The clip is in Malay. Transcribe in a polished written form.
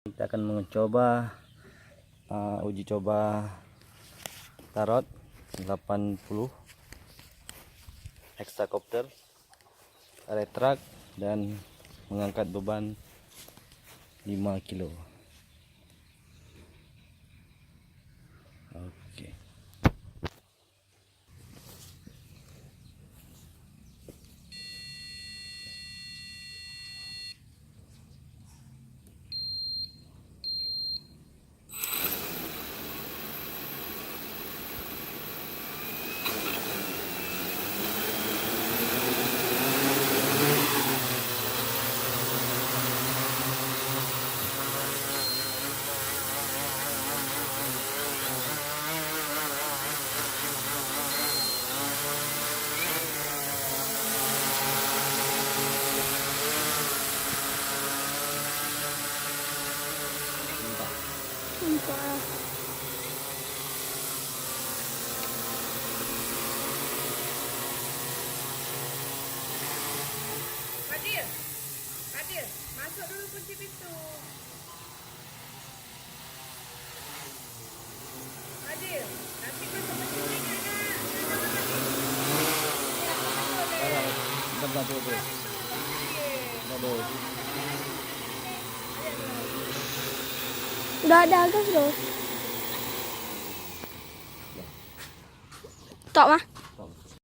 Kita akan mencoba uji coba Tarot 80 hexacopter retract dan mengangkat beban 5 kilo. Oke. Fadil, masuk dulu kunci pintu. Fadil, nanti masuk mencuri nak. Udah ada gas loh. Tok mah.